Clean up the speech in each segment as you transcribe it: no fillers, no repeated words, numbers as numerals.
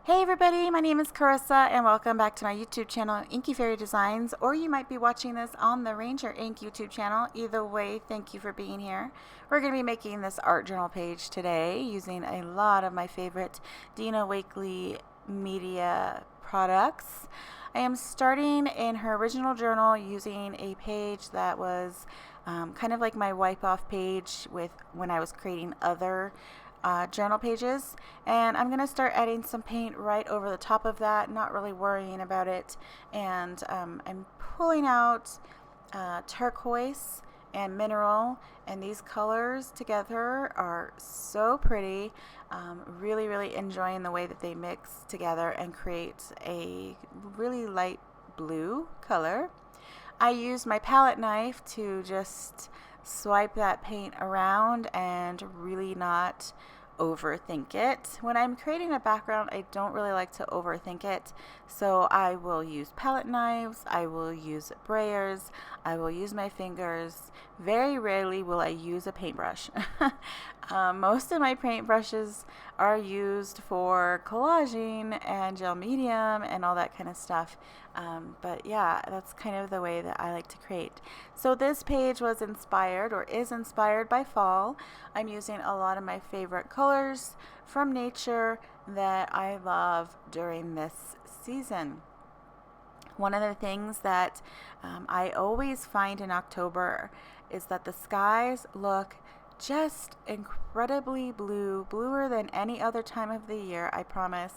Hey everybody, my name is Carissa and welcome back to my YouTube channel, Inky Fairy Designs, or you might be watching this on the Ranger Ink YouTube channel. Either way, thank you for being here. We're going to be making this art journal page today using a lot of my favorite Dina Wakley media products. I am starting in her original journal using a page that was kind of like my wipe off page with when I was creating other journal pages, and I'm going to start adding some paint right over the top of that, not really worrying about it. And I'm pulling out turquoise and mineral, and these colors together are so pretty. Really enjoying the way that they mix together and create a really light blue color. I use my palette knife to just swipe that paint around and really not overthink it. When I'm creating a background, I don't really like to overthink it, so I will use palette knives, I will use brayers, I will use my fingers. Very rarely will I use a paintbrush. Most of my paintbrushes are used for collaging and gel medium and all that kind of stuff. But yeah, that's kind of the way that I like to create. So this page was inspired or is inspired by fall. I'm using a lot of my favorite colors from nature that I love during this season. One of the things that I always find in October is that the skies look just incredibly blue, bluer than any other time of the year, I promise.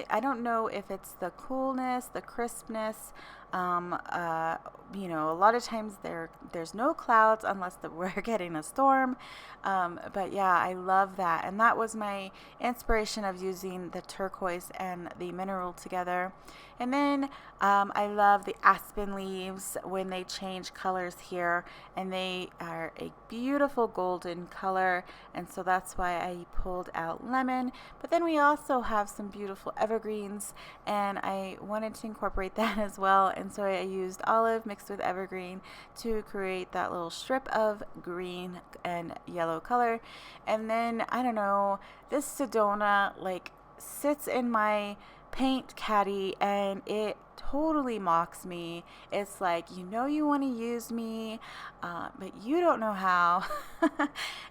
I don't know if it's the coolness, the crispness. You know, a lot of times there's no clouds unless we're getting a storm. But yeah, I love that. And that was my inspiration of using the turquoise and the mineral together. And then I love the aspen leaves when they change colors here, and they are a beautiful golden color, and so that's why I pulled out lemon. But then we also have some beautiful evergreens, and I wanted to incorporate that as well, and so I used olive mixed with evergreen to create that little strip of green and yellow color. And then, I don't know, this Sedona like sits in my paint caddy and it totally mocks me. It's like, you know, you want to use me, but you don't know how.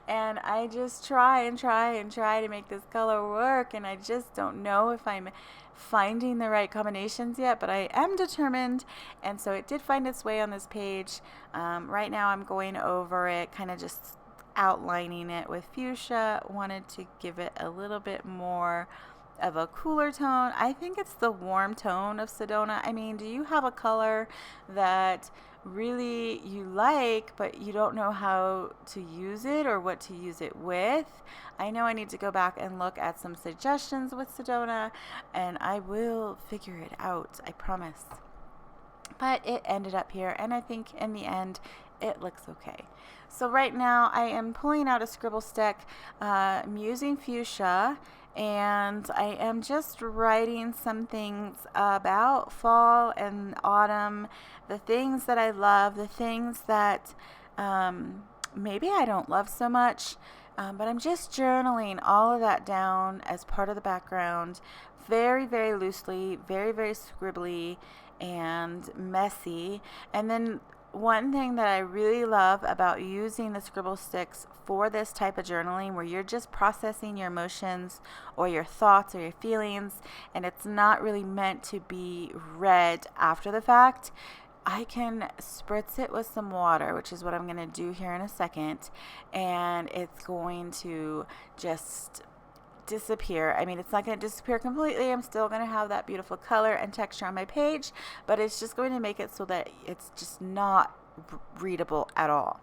And I just try to make this color work, and I just don't know if I'm finding the right combinations yet, but I am determined, and so it did find its way on this page. Right now I'm going over it, kind of just outlining it with fuchsia. Wanted to give it a little bit more of a cooler tone. I think it's the warm tone of Sedona. I mean, do you have a color that really you like, but you don't know how to use it or what to use it with? I know I need to go back and look at some suggestions with Sedona, and I will figure it out, I promise. But it ended up here, and I think in the end it looks okay. So right now I am pulling out a scribble stick. I'm using fuchsia, and I am just writing some things about fall and autumn, the things that I love, the things that maybe I don't love so much, but I'm just journaling all of that down as part of the background, very loosely, very scribbly and messy. And then one thing that I really love about using the scribble sticks for this type of journaling, where you're just processing your emotions or your thoughts or your feelings, and it's not really meant to be read after the fact, I can spritz it with some water, which is what I'm going to do here in a second, and it's going to just disappear. I mean, it's not going to disappear completely. I'm still going to have that beautiful color and texture on my page, but it's just going to make it so that it's just not readable at all.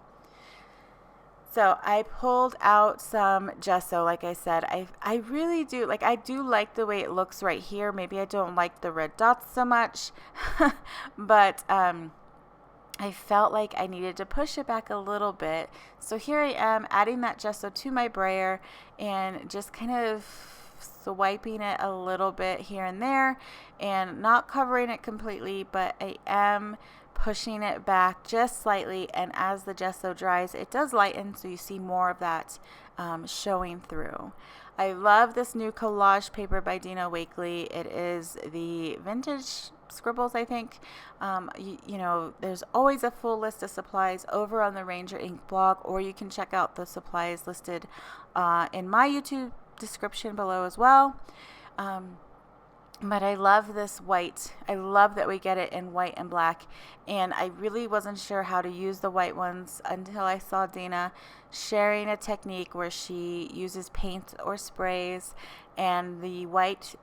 So I pulled out some gesso. Like I said, I really do like, I do like the way it looks right here. Maybe I don't like the red dots so much, but I felt like I needed to push it back a little bit. So here I am adding that gesso to my brayer and just kind of swiping it a little bit here and there, and not covering it completely, but I am pushing it back just slightly, and as the gesso dries it does lighten, so you see more of that showing through. I love this new collage paper by Dina Wakley. It is the vintage Scribbles, I think. You know, there's always a full list of supplies over on the Ranger Ink blog, or you can check out the supplies listed in my YouTube description below as well. But I love this white. I love that we get it in white and black. And I really wasn't sure how to use the white ones until I saw Dina sharing a technique where she uses paint or sprays, and the white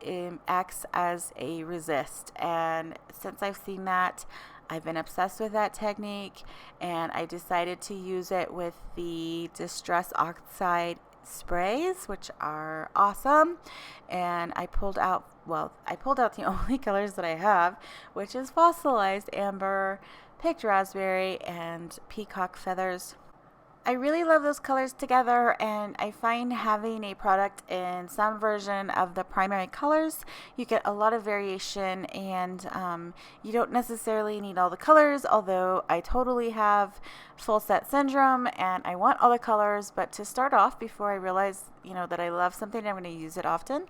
acts as a resist. And since I've seen that, I've been obsessed with that technique, and I decided to use it with the Distress Oxide sprays, which are awesome. And I pulled out the only colors that I have, which is Fossilized Amber, Picked Raspberry, and Peacock Feathers. I really love those colors together, and I find having a product in some version of the primary colors, you get a lot of variation, and you don't necessarily need all the colors, although I totally have full set syndrome and I want all the colors. But to start off, before I realize, you know, that I love something, I'm going to use it often,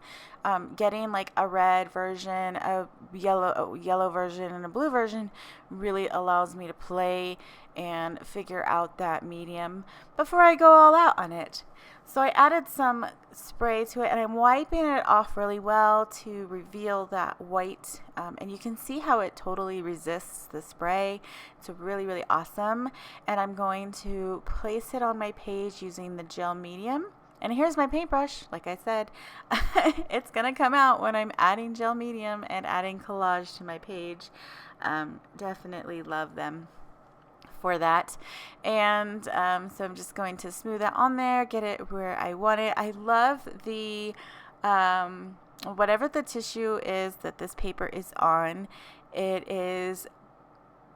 getting like a red version, a yellow version, and a blue version really allows me to play and figure out that medium before I go all out on it. So I added some spray to it, and I'm wiping it off really well to reveal that white, and you can see how it totally resists the spray. It's really, really awesome. And I'm going to place it on my page using the gel medium. And here's my paintbrush. Like I said, it's gonna come out when I'm adding gel medium and adding collage to my page. Definitely love them for that. And so I'm just going to smooth that on there, get it where I want it. I love the whatever the tissue is that this paper is on, it is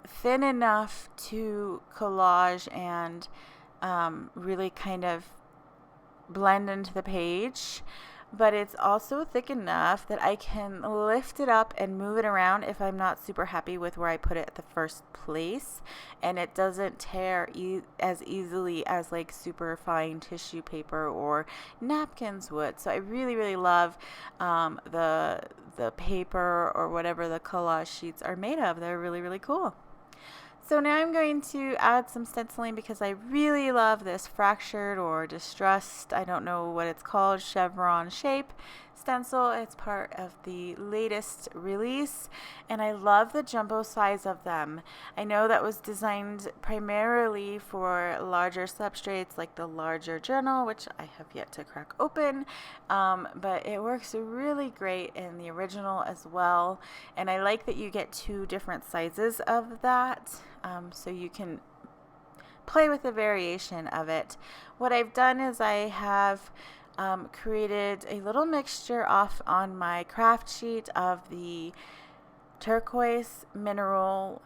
thin enough to collage and really kind of blend into the page, but it's also thick enough that I can lift it up and move it around if I'm not super happy with where I put it at the first place, and it doesn't tear as easily as like super fine tissue paper or napkins would. So I really, really love the paper or whatever the collage sheets are made of. They're really, really cool. So now I'm going to add some stenciling because I really love this fractured or distressed, I don't know what it's called, chevron shape stencil. It's part of the latest release, and I love the jumbo size of them. I know that was designed primarily for larger substrates like the larger journal, which I have yet to crack open, but it works really great in the original as well. And I like that you get two different sizes of that, so you can play with the variation of it. What I've done is I have created a little mixture off on my craft sheet of the turquoise mineral,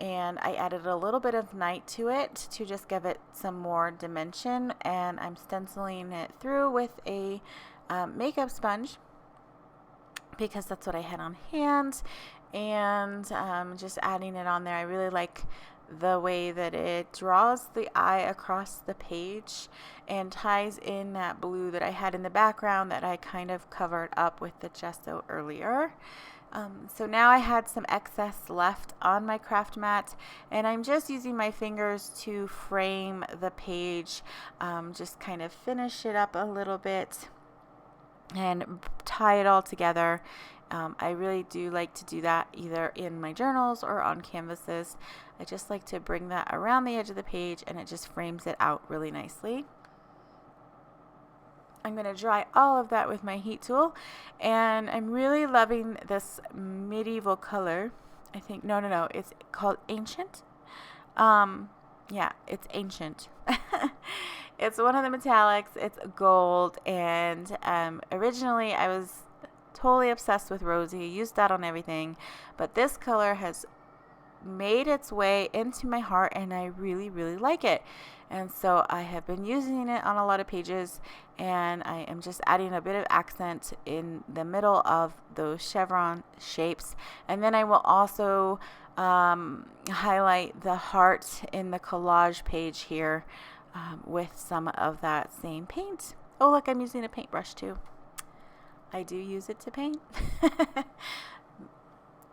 and I added a little bit of night to it to just give it some more dimension, and I'm stenciling it through with a makeup sponge because that's what I had on hand, and just adding it on there. I really like the way that it draws the eye across the page and ties in that blue that I had in the background that I kind of covered up with the gesso earlier. So now I had some excess left on my craft mat, and I'm just using my fingers to frame the page, just kind of finish it up a little bit and tie it all together. I really do like to do that either in my journals or on canvases. I just like to bring that around the edge of the page, and it just frames it out really nicely. I'm going to dry all of that with my heat tool, and I'm really loving this medieval color. I think, no, it's called Ancient. Yeah, it's Ancient. It's one of the metallics. It's gold, and originally I was totally obsessed with Rosy. I used that on everything, but this color has made its way into my heart, and I really, really like it. And so I have been using it on a lot of pages, and I am just adding a bit of accent in the middle of those chevron shapes. And then I will also highlight the heart in the collage page here with some of that same paint. Oh, look, I'm using a paintbrush too. I do use it to paint.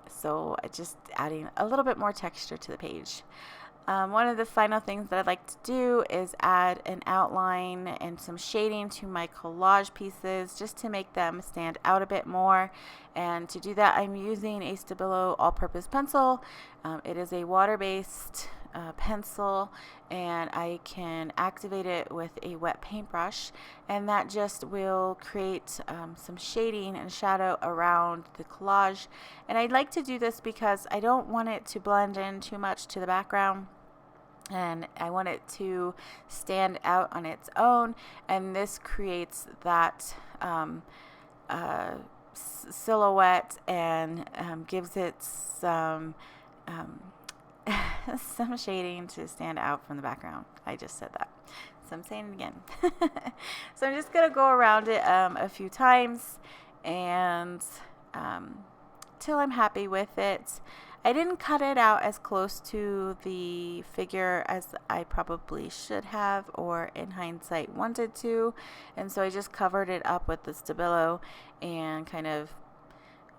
So just adding a little bit more texture to the page. One of the final things that I'd like to do is add an outline and some shading to my collage pieces just to make them stand out a bit more. And to do that, I'm using a Scribble all-purpose pencil. It is a water-based pencil, and I can activate it with a wet paintbrush, and that just will create some shading and shadow around the collage. And I'd like to do this because I don't want it to blend in too much to the background, and I want it to stand out on its own, and this creates that silhouette and gives it some some shading to stand out from the background. I just said that, so I'm saying it again. So I'm just gonna go around it a few times and till I'm happy with it. I didn't cut it out as close to the figure as I probably should have, or in hindsight wanted to, and so I just covered it up with the Scribble and kind of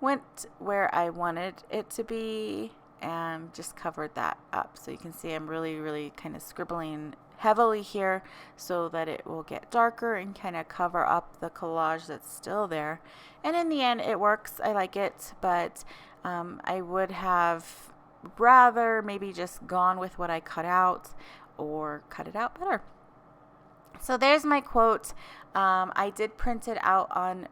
went where I wanted it to be and just covered that up. So you can see I'm really kind of scribbling heavily here so that it will get darker and kind of cover up the collage that's still there. And in the end, it works. I like it, but I would have rather maybe just gone with what I cut out or cut it out better. So there's my quote. I did print it out on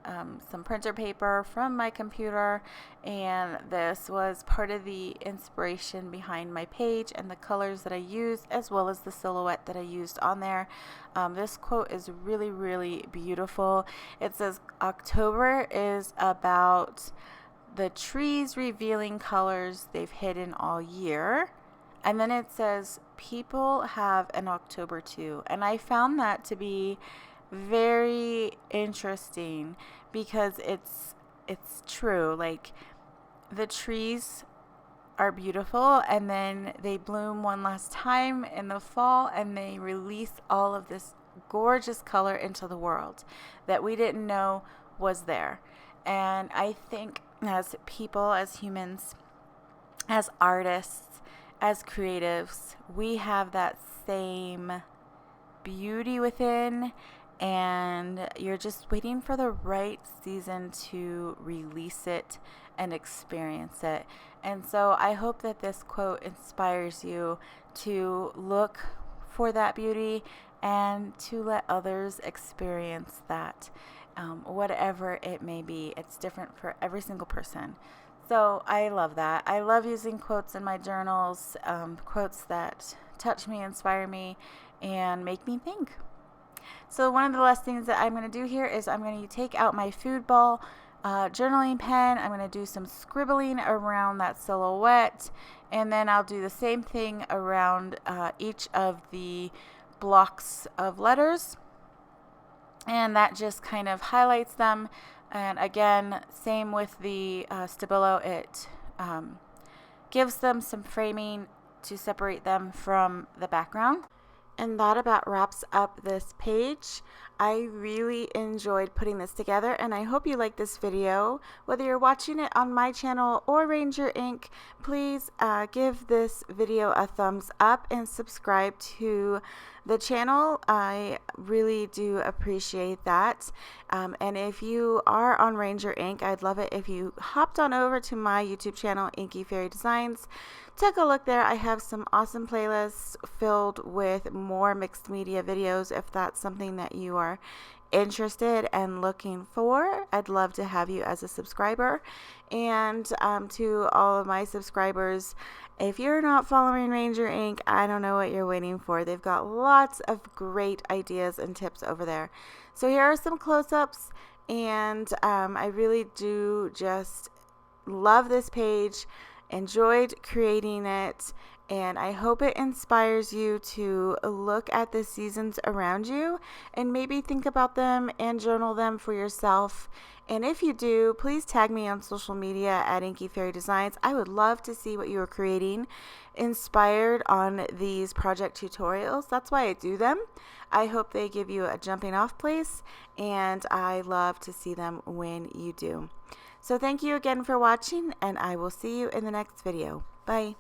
some printer paper from my computer, and this was part of the inspiration behind my page and the colors that I used, as well as the silhouette that I used on there. This quote is really beautiful. It says, "October is about the trees revealing colors they've hidden all year." And then it says, "People have an October too." And I found that to be very interesting because it's true. Like, the trees are beautiful, and then they bloom one last time in the fall, and they release all of this gorgeous color into the world that we didn't know was there. And I think as people, as humans, as artists, as creatives, we have that same beauty within, and you're just waiting for the right season to release it and experience it. And so I hope that this quote inspires you to look for that beauty and to let others experience that, whatever it may be. It's different for every single person. So I love that. I love using quotes in my journals, quotes that touch me, inspire me, and make me think. So one of the last things that I'm going to do here is I'm going to take out my food ball journaling pen. I'm going to do some scribbling around that silhouette, and then I'll do the same thing around each of the blocks of letters, and that just kind of highlights them. And again, same with the Scribble, it gives them some framing to separate them from the background. And that about wraps up this page. I really enjoyed putting this together, and I hope you like this video. Whether you're watching it on my channel or Ranger Ink, please give this video a thumbs up and subscribe to the channel. I really do appreciate that. And if you are on Ranger Ink, I'd love it if you hopped on over to my YouTube channel, Inky Fairy Designs. Take a look there. I have some awesome playlists filled with more mixed media videos if that's something that you are interested and looking for. I'd love to have you as a subscriber. And to all of my subscribers, if you're not following Ranger Ink, I don't know what you're waiting for. They've got lots of great ideas and tips over there. So here are some close-ups, and I really do just love this page. Enjoyed creating it, And I hope it inspires you to look at the seasons around you and maybe think about them and journal them for yourself. And if you do, please tag me on social media at Inky Fairy Designs. I would love to see what you are creating inspired on these project tutorials. That's why I do them. I hope they give you a jumping off place, and I love to see them when you do. So thank you again for watching, and I will see you in the next video. Bye.